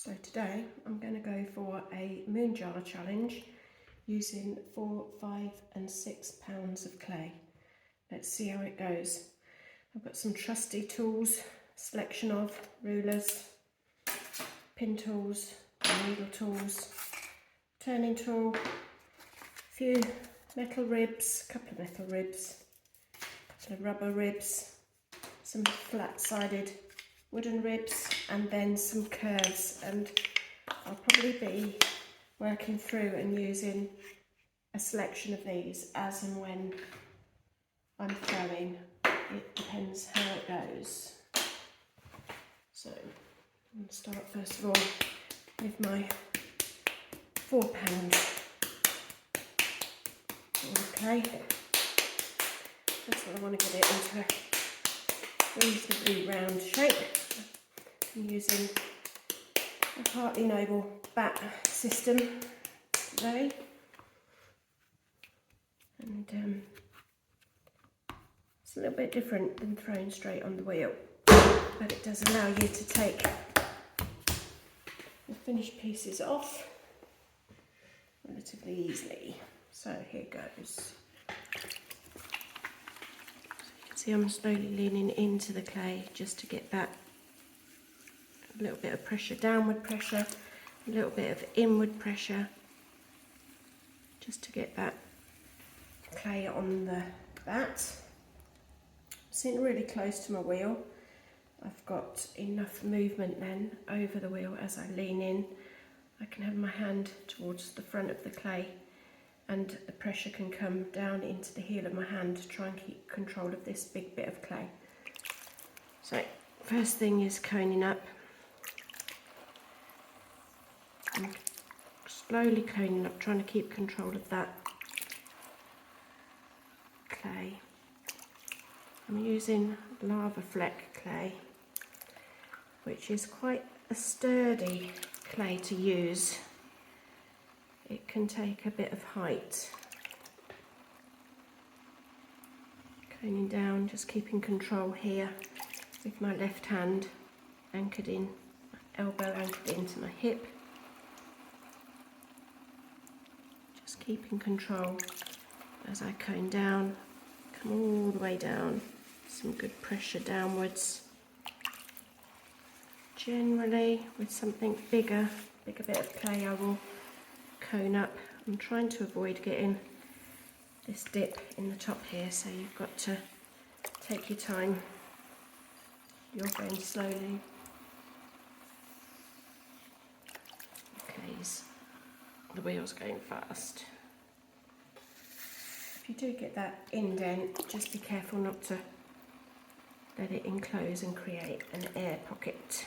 So today I'm going to go for a moon jar challenge using 4, 5 and 6 pounds of clay. Let's see how it goes. I've got some trusty tools, selection of rulers, pin tools, needle tools, turning tool, a few metal ribs, a couple of metal ribs, a couple of rubber ribs, some flat-sided wooden ribs, and then some curves. And I'll probably be working through and using a selection of these as and when I'm throwing. It depends how it goes. So I'm going to start first of all with my 4 pound clay. First of all, I want to get it into a reasonably round shape. I'm using a Partly Noble bat system today, and it's a little bit different than throwing straight on the wheel, but it does allow you to take the finished pieces off relatively easily. So here goes. So you can see I'm slowly leaning into the clay just to get that a little bit of pressure, downward pressure, a little bit of inward pressure, just to get that clay on the bat. Sitting really close to my wheel, I've got enough movement then over the wheel as I lean in. I can have my hand towards the front of the clay, and the pressure can come down into the heel of my hand to try and keep control of this big bit of clay. So first thing is coning up. I'm slowly coning up, trying to keep control of that clay. I'm using lava fleck clay, which is quite a sturdy clay to use. It can take a bit of height. Coning down, just keeping control here with my left hand anchored in, my elbow anchored into my hip. Just keeping control as I cone down, come all the way down, some good pressure downwards. Generally with something bigger bit of clay, I will cone up. I'm trying to avoid getting this dip in the top here, so you've got to take your time. You're going slowly. Okay, the wheel's going fast. If you do get that indent, just be careful not to let it enclose and create an air pocket.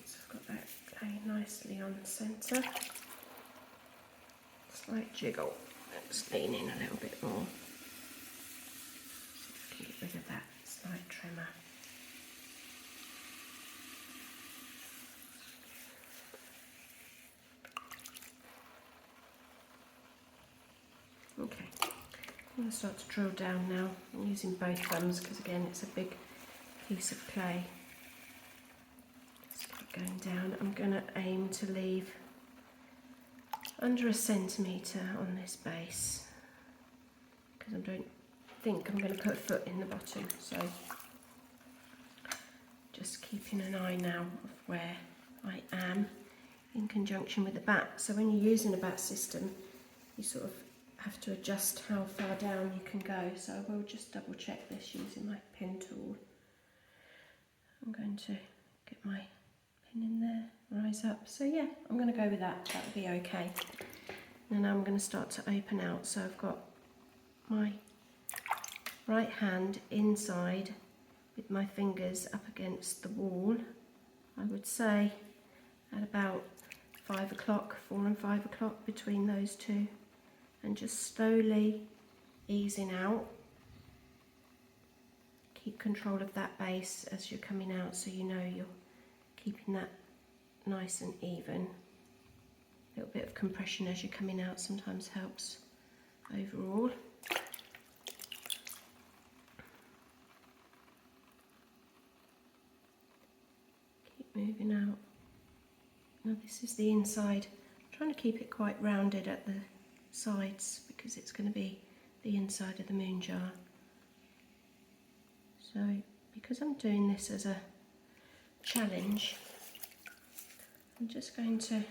So I've got that clay nicely on the centre. Slight jiggle. Let's lean in a little bit more. Get rid of that slight tremor. Okay, I'm going to start to drill down now. I'm using both thumbs because again it's a big piece of clay. Just keep going down. I'm going to aim to leave under 1 centimetre on this base because I don't think I'm going to put a foot in the bottom, so just keeping an eye now of where I am in conjunction with the bat. So when you're using a bat system, you sort of have to adjust how far down you can go, so I will just double check this using my pin tool. I'm going to get my pin in there, rise up. So yeah, I'm going to go with that, that'll be okay. And now I'm going to start to open out. So I've got my right hand inside with my fingers up against the wall. I would say at about 5 o'clock, 4 and 5 o'clock, between those two and just slowly easing out. Keep control of that base as you're coming out, so you know you're keeping that nice and even. A little bit of compression as you're coming out sometimes helps overall. Keep moving out. Now this is the inside. I'm trying to keep it quite rounded at the sides because it's going to be the inside of the moon jar. So because I'm doing this as a challenge, I'm just going to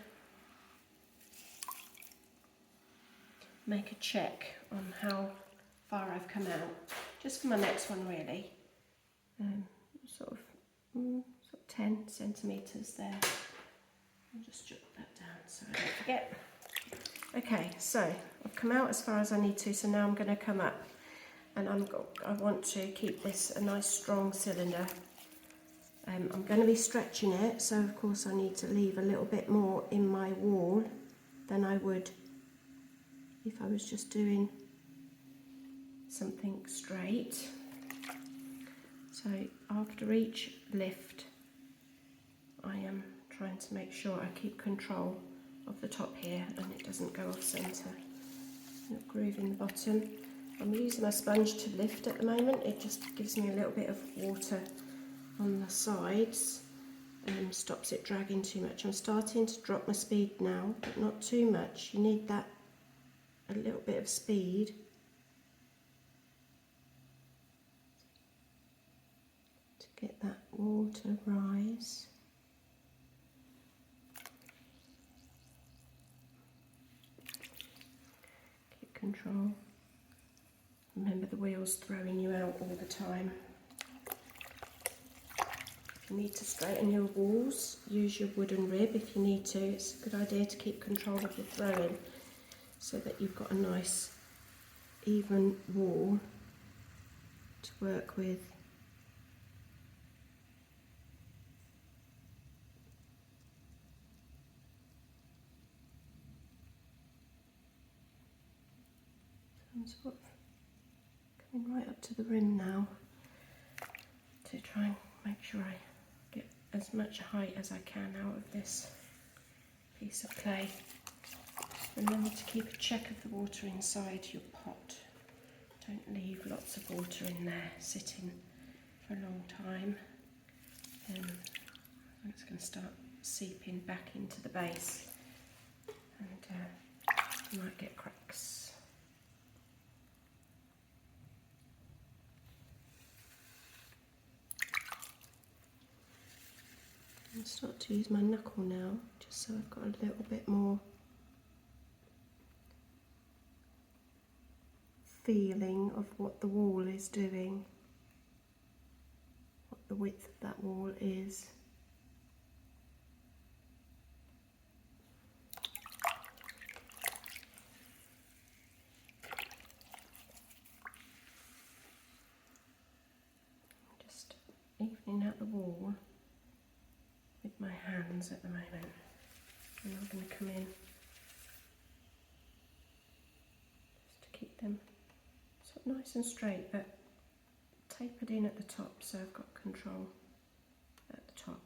make a check on how far I've come out, just for my next one really. Sort of 10 centimetres there. I'll just jot that down so I don't forget. Okay, so I've come out as far as I need to, so now I'm going to come up, and I want to keep this a nice strong cylinder. I'm going to be stretching it, so of course I need to leave a little bit more in my wall than I would if I was just doing something straight. So after each lift, I am trying to make sure I keep control of the top here and it doesn't go off centre. Not grooving the bottom. I'm using my sponge to lift at the moment. It just gives me a little bit of water on the sides and stops it dragging too much. I'm starting to drop my speed now, but not too much. You need that a little bit of speed. To get that wall to rise. Keep control. Remember, the wheel's throwing you out all the time. If you need to straighten your walls, use your wooden rib if you need to. It's a good idea to keep control of your throwing so that you've got a nice even wall to work with. I'm sort of coming right up to the rim now to try and make sure I get as much height as I can out of this piece of clay. Remember to keep a check of the water inside your pot. Don't leave lots of water in there sitting for a long time. It's going to start seeping back into the base and you might get cracks. I'll start to use my knuckle now, just so I've got a little bit more feeling of what the wall is doing, what the width of that wall is. Just evening out the wall with my hands at the moment, and I'm going to come in just to keep them sort of nice and straight but tapered in at the top, so I've got control at the top.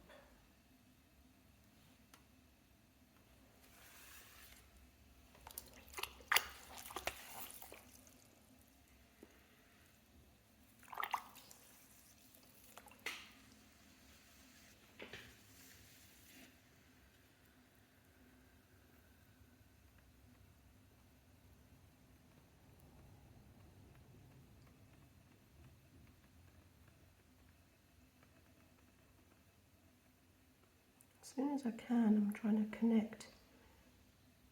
As soon as I can, I'm trying to connect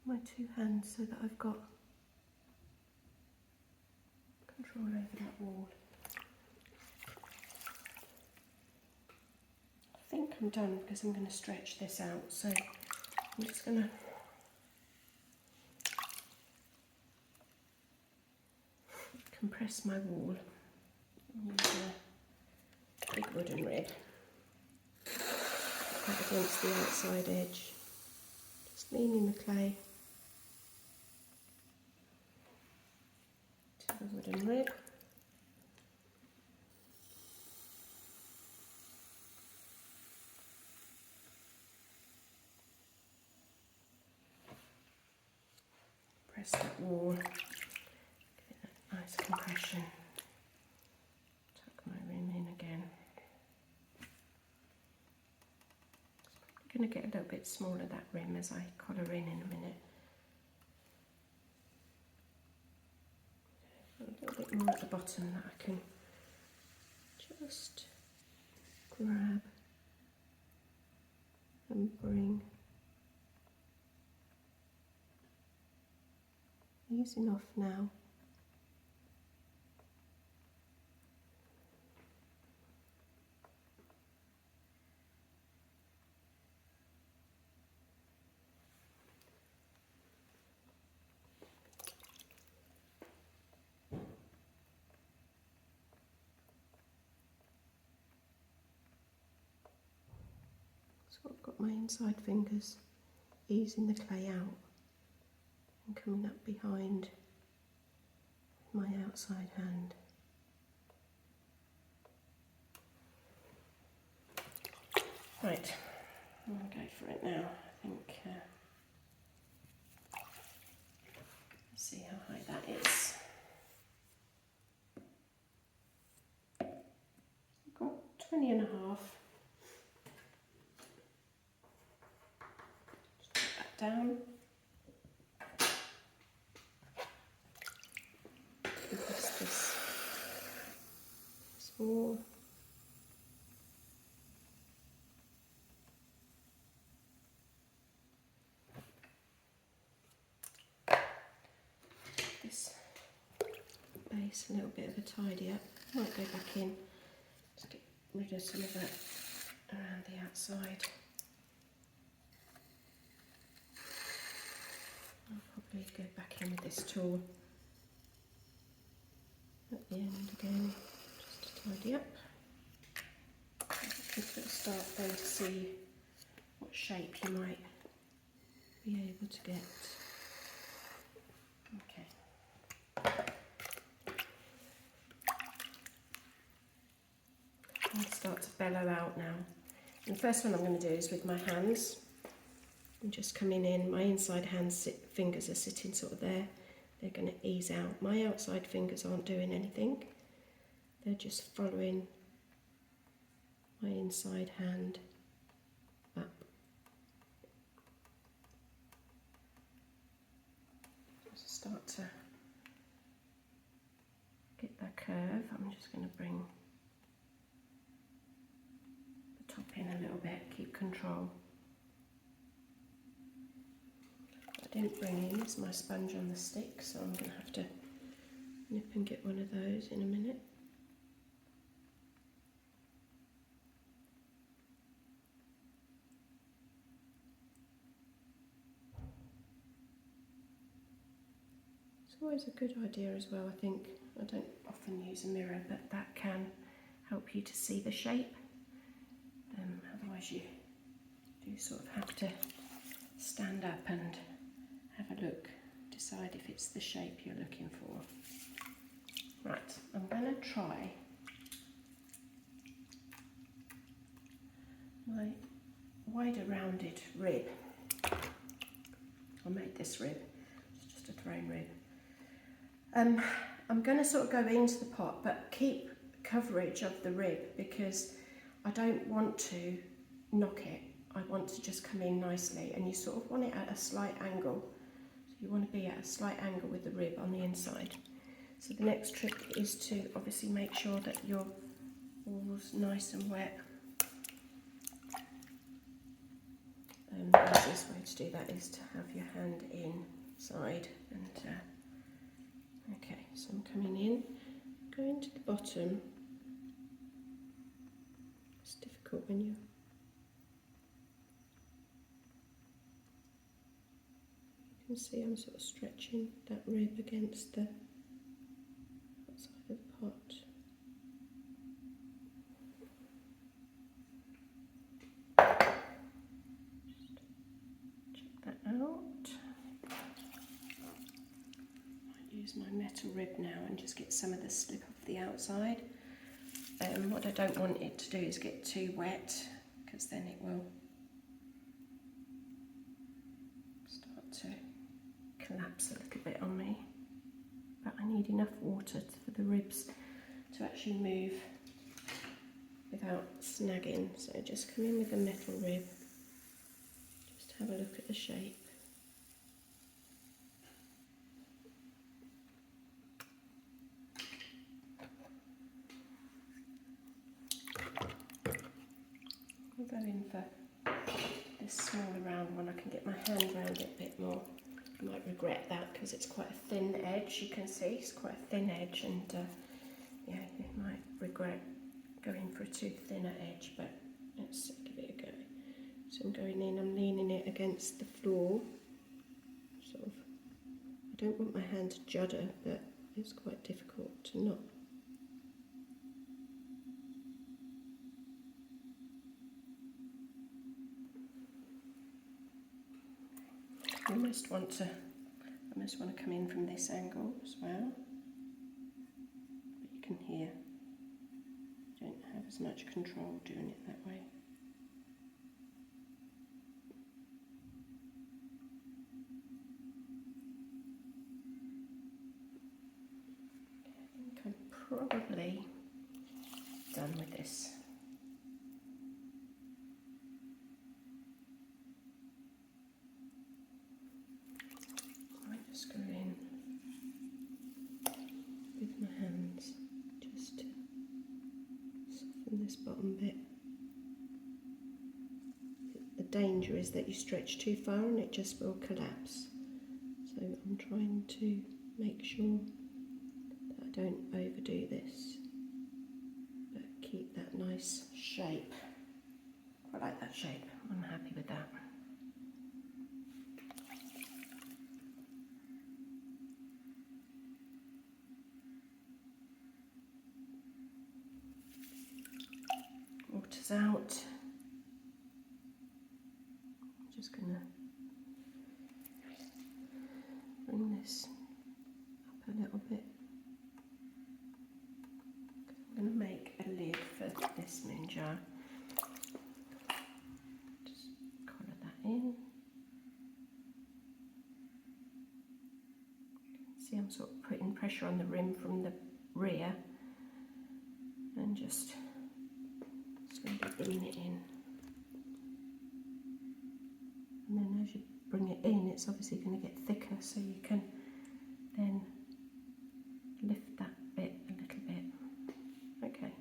my two hands so that I've got control over that wall. I think I'm done because I'm going to stretch this out, so I'm just going to compress my wall using a big wooden rib against the outside edge, just leaning the clay the wooden rib. Press that wall, get that nice compression. Tuck my rim in again. It's going to get a little bit smaller, that rim, as I collar in a minute. A little bit more at the bottom that I can just grab and bring, easing off now. So I've got my inside fingers easing the clay out and coming up behind my outside hand. Right, I'm going to go for it now. I think, let's see how high that is. I've got 20 and a half. Just put that down. Compress this small. This base a little bit of a tidy up. Might go back in, just get rid of some of that around the outside. I'll probably go back in with this tool at the end again, just to tidy up. I think it'll start then to see what shape you might be able to get. Okay. I'll start to bellow out now. And the first one I'm going to do is with my hands. I'm just coming in, my inside fingers are sitting sort of there. They're going to ease out. My outside fingers aren't doing anything. They're just following my inside hand up. Just start to get that curve. I'm just going to bring the top in a little bit, keep control. What I didn't bring in is my sponge on the stick, so I'm going to have to nip and get one of those in a minute. It's always a good idea as well, I think. I don't often use a mirror, but that can help you to see the shape. Otherwise you do sort of have to stand up and have a look, decide if it's the shape you're looking for. Right, I'm going to try my wider rounded rib. I made this rib, it's just a throne rib. I'm going to sort of go into the pot, but keep coverage of the rib because I don't want to knock it. I want to just come in nicely, and you sort of want it at a slight angle. So you want to be at a slight angle with the rib on the inside. So the next trick is to obviously make sure that your wall's nice and wet. The easiest way to do that is to have your hand inside and okay, so I'm coming in, going to the bottom. It's difficult when you can see I'm sort of stretching that rib against the outside of the pot. Just check that out. Might use my metal rib now and just get some of the slip off the outside. What I don't want it to do is get too wet, because then it will start to collapse a little bit on me. But I need enough water for the ribs to actually move without snagging. So just come in with the metal rib, just have a look at the shape. I'll go in for this smaller round one. I can get my hand around it a bit more. I might regret that because it's quite a thin edge, you can see it's quite a thin edge, and yeah, you might regret going for a too thinner edge, but let's give it a go. So I'm going in, I'm leaning it against the floor, sort of. I don't want my hand to judder, but it's quite difficult to not. I almost want to come in from this angle as well, but you can hear I don't have as much control doing it that way. I think I'm probably done with this. Just go in with my hands, just to soften this bottom bit. The danger is that you stretch too far and it just will collapse. So I'm trying to make sure that I don't overdo this, but keep that nice shape. I like that shape, I'm happy with that. Water's out. I'm just going to bring this up a little bit. I'm going to make a lid for this moon jar. Just collar that in. You can see I'm sort of putting pressure on the rim from the rear and just slowly bring it in. And then as you bring it in, it's obviously going to get thicker, so you can then lift that bit a little bit. Okay.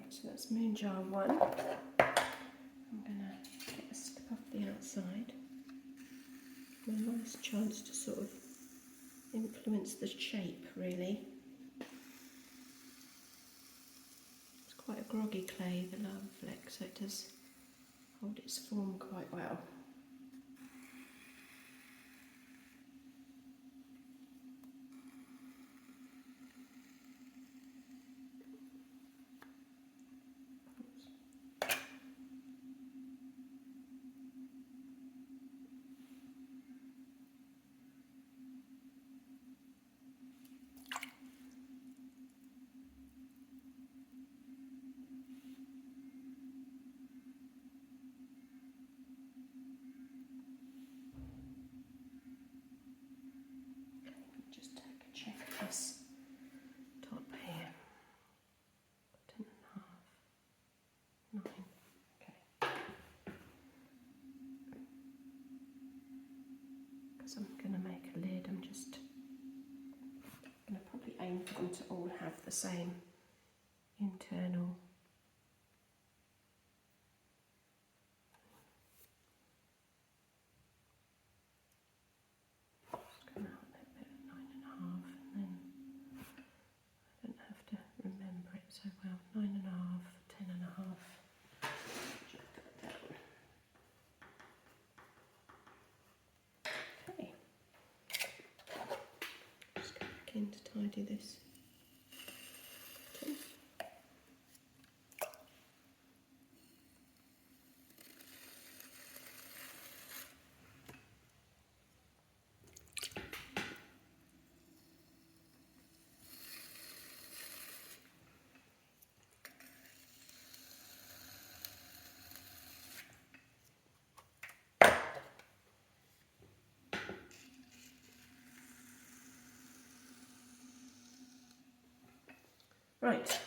So that's moon jar 1. I'm going to get a slip off the outside. A nice chance to sort of influence the shape, really. It's quite a groggy clay, the lava fleck, so it does hold its form quite well. Just take a check of this top here. 10.5, 9. Okay. Because I'm going to make a lid, I'm just going to probably aim for them to all have the same internal . 9.5, 10.5. Check that down. Okay. Just go back in to tidy this. Right,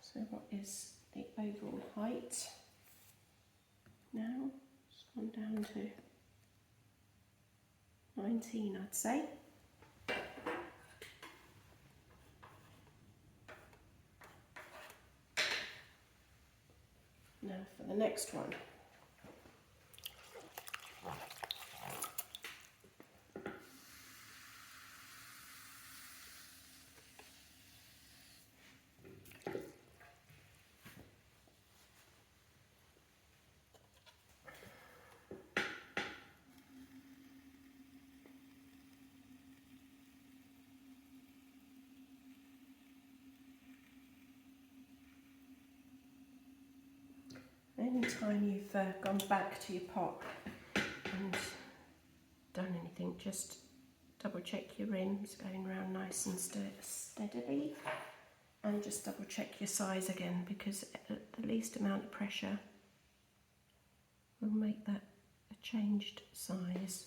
so what is the overall height now? It's gone down to 19, I'd say. Now for the next one. Anytime you've gone back to your pot and done anything, just double check your rims going round nice and steadily, and just double check your size again, because the least amount of pressure will make that a changed size.